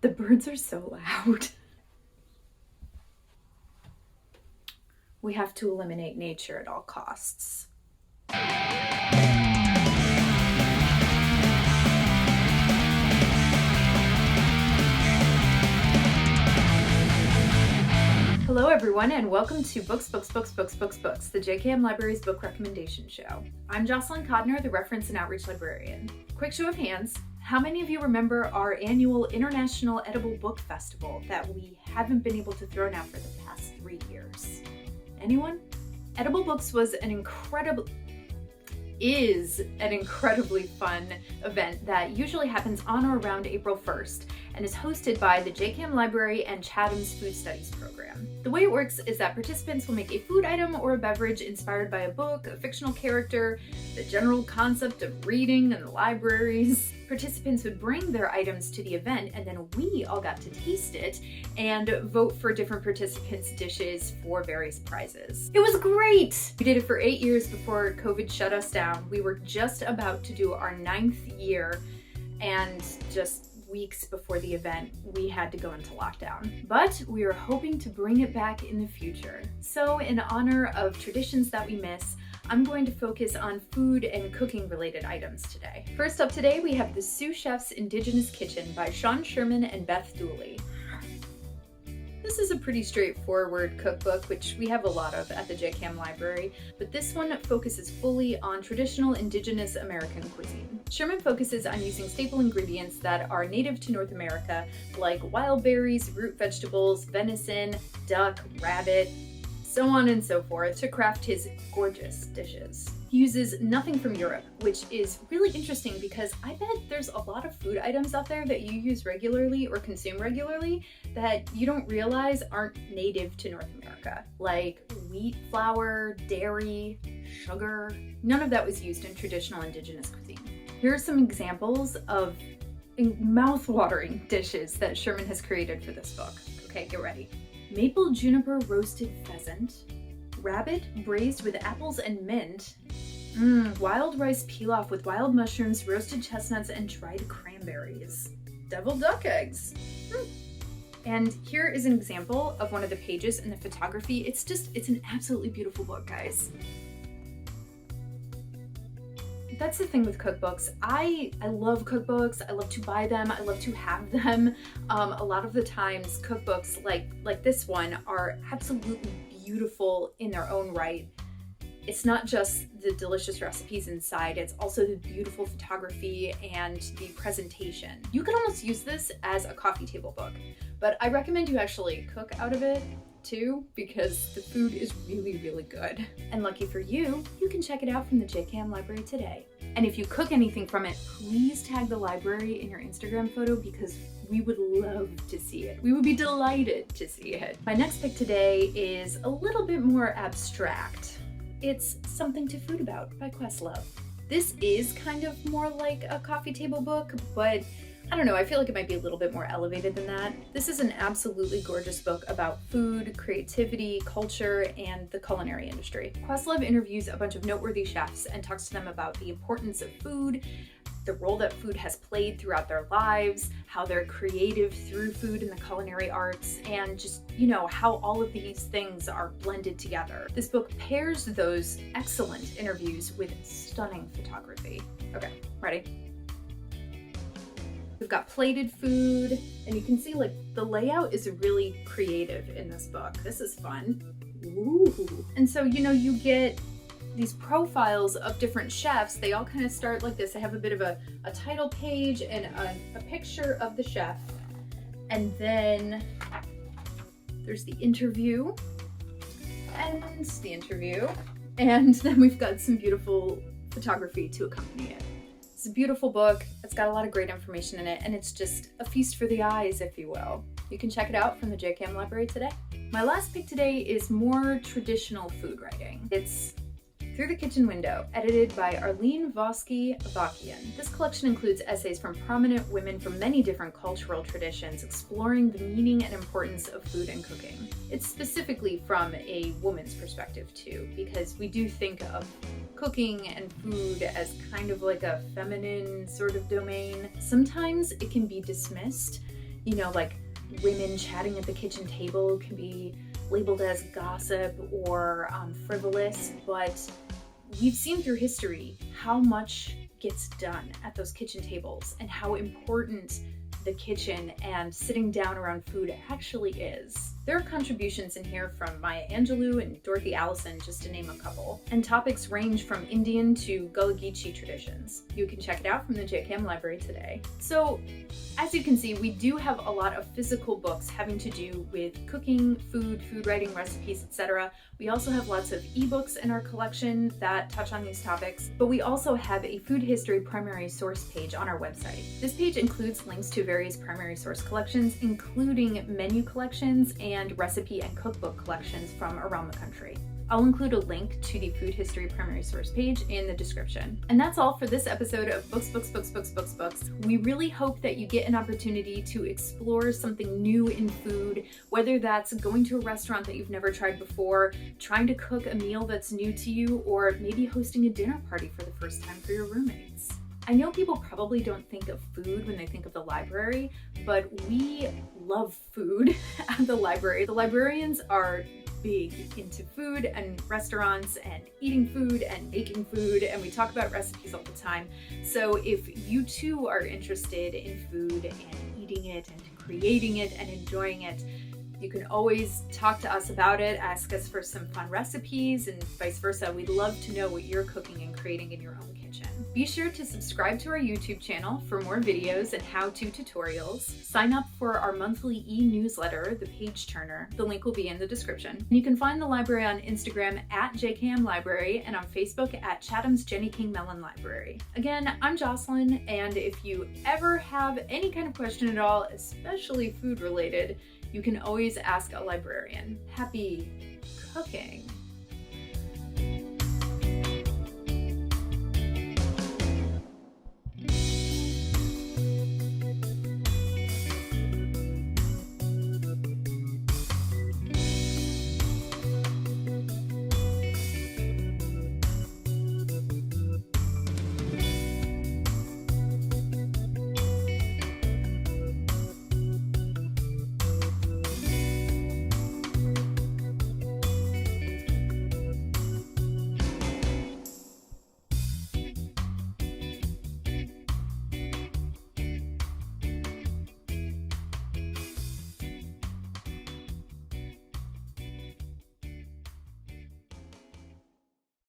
The birds are so loud. We have to eliminate nature at all costs. Hello everyone, and welcome to Books, the JKM Library's book recommendation show. I'm Jocelyn Codner, the Reference and Outreach Librarian. Quick show of hands, how many of you remember our annual International Edible Book Festival that we haven't been able to throw now for the past 3 years? Anyone? Edible Books is an incredibly fun event that usually happens on or around April 1st and is hosted by the JKM Library and Chatham's Food Studies program. The way it works is that participants will make a food item or a beverage inspired by a book, a fictional character, the general concept of reading and the libraries. Participants would bring their items to the event, and then we all got to taste it and vote for different participants' dishes for various prizes. It was great! We did it for 8 years before COVID shut us down. We were just about to do our 9th year, and just weeks before the event, we had to go into lockdown. But we are hoping to bring it back in the future. So in honor of traditions that we miss, I'm going to focus on food and cooking related items today. First up today, we have The Sous Chef's Indigenous Kitchen by Sean Sherman and Beth Dooley. This is a pretty straightforward cookbook, which we have a lot of at the JKM Library, but this one focuses fully on traditional Indigenous American cuisine. Sherman focuses on using staple ingredients that are native to North America, like wild berries, root vegetables, venison, duck, rabbit, so on and so forth, to craft his gorgeous dishes. He uses nothing from Europe, which is really interesting because I bet there's a lot of food items out there that you use regularly or consume regularly that you don't realize aren't native to North America, like wheat flour, dairy, sugar. None of that was used in traditional Indigenous cuisine. Here are some examples of mouth-watering dishes that Sherman has created for this book. Okay, get ready. Maple juniper roasted pheasant, rabbit braised with apples and mint, wild rice pilaf with wild mushrooms, roasted chestnuts, and dried cranberries, deviled duck eggs. And here is an example of one of the pages in the photography. It's an absolutely beautiful book, guys. That's the thing with cookbooks. I love cookbooks. I love to buy them. I love to have them. A lot of the times cookbooks like this one are absolutely beautiful in their own right. It's not just the delicious recipes inside, it's also the beautiful photography and the presentation. You could almost use this as a coffee table book, but I recommend you actually cook out of it too, because the food is really, really good. And lucky for you, you can check it out from the JKM Library today. And if you cook anything from it, please tag the library in your Instagram photo because we would love to see it. We would be delighted to see it. My next pick today is a little bit more abstract. It's Something to Food About by Questlove. This is kind of more like a coffee table book, but I don't know, I feel like it might be a little bit more elevated than that. This is an absolutely gorgeous book about food, creativity, culture, and the culinary industry. Questlove interviews a bunch of noteworthy chefs and talks to them about the importance of food, the role that food has played throughout their lives, how they're creative through food and the culinary arts, and just, how all of these things are blended together. This book pairs those excellent interviews with stunning photography. Okay, ready? We've got plated food, and you can see the layout is really creative in this book. This is fun. Ooh. And so, you get these profiles of different chefs. They all kind of start like this. They have a bit of a title page and a picture of the chef. And then there's the interview, and the interview. And then we've got some beautiful photography to accompany it. It's a beautiful book. It's got a lot of great information in it, and it's just a feast for the eyes, if you will. You can check it out from the JKM Library today. My last pick today is more traditional food writing. It's Through the Kitchen Window, edited by Arlene Vosky-Avakian. This collection includes essays from prominent women from many different cultural traditions, exploring the meaning and importance of food and cooking. It's specifically from a woman's perspective too, because we do think of cooking and food as kind of like a feminine sort of domain. Sometimes it can be dismissed You know, like women chatting at the kitchen table can be labeled as gossip or frivolous, but we've seen through history how much gets done at those kitchen tables and how important the kitchen and sitting down around food actually is. There are contributions in here from Maya Angelou and Dorothy Allison, just to name a couple, and topics range from Indian to Gullah Geechee traditions. You can check it out from the JCAM library today. So, as you can see, we do have a lot of physical books having to do with cooking, food writing, recipes, etc. We also have lots of ebooks in our collection that touch on these topics, but we also have a food history primary source page on our website. This page includes links to various primary source collections, including menu collections and recipe and cookbook collections from around the country. I'll include a link to the food history primary source page in the description. And that's all for this episode of Books. We really hope that you get an opportunity to explore something new in food, whether that's going to a restaurant that you've never tried before, trying to cook a meal that's new to you, or maybe hosting a dinner party for the first time for your roommates. I know people probably don't think of food when they think of the library, but we love food at the library. The librarians are big into food and restaurants and eating food and making food, and we talk about recipes all the time. So if you too are interested in food and eating it and creating it and enjoying it, you can always talk to us about it, ask us for some fun recipes, and vice versa. We'd love to know what you're cooking and creating in your own kitchen. Be sure to subscribe to our YouTube channel for more videos and how-to tutorials. Sign up for our monthly e-newsletter, The Page Turner. The link will be in the description. And you can find the library on Instagram at JKM Library and on Facebook at Chatham's Jenny King Mellon Library. Again, I'm Jocelyn, and if you ever have any kind of question at all, especially food related, you can always ask a librarian. Happy cooking!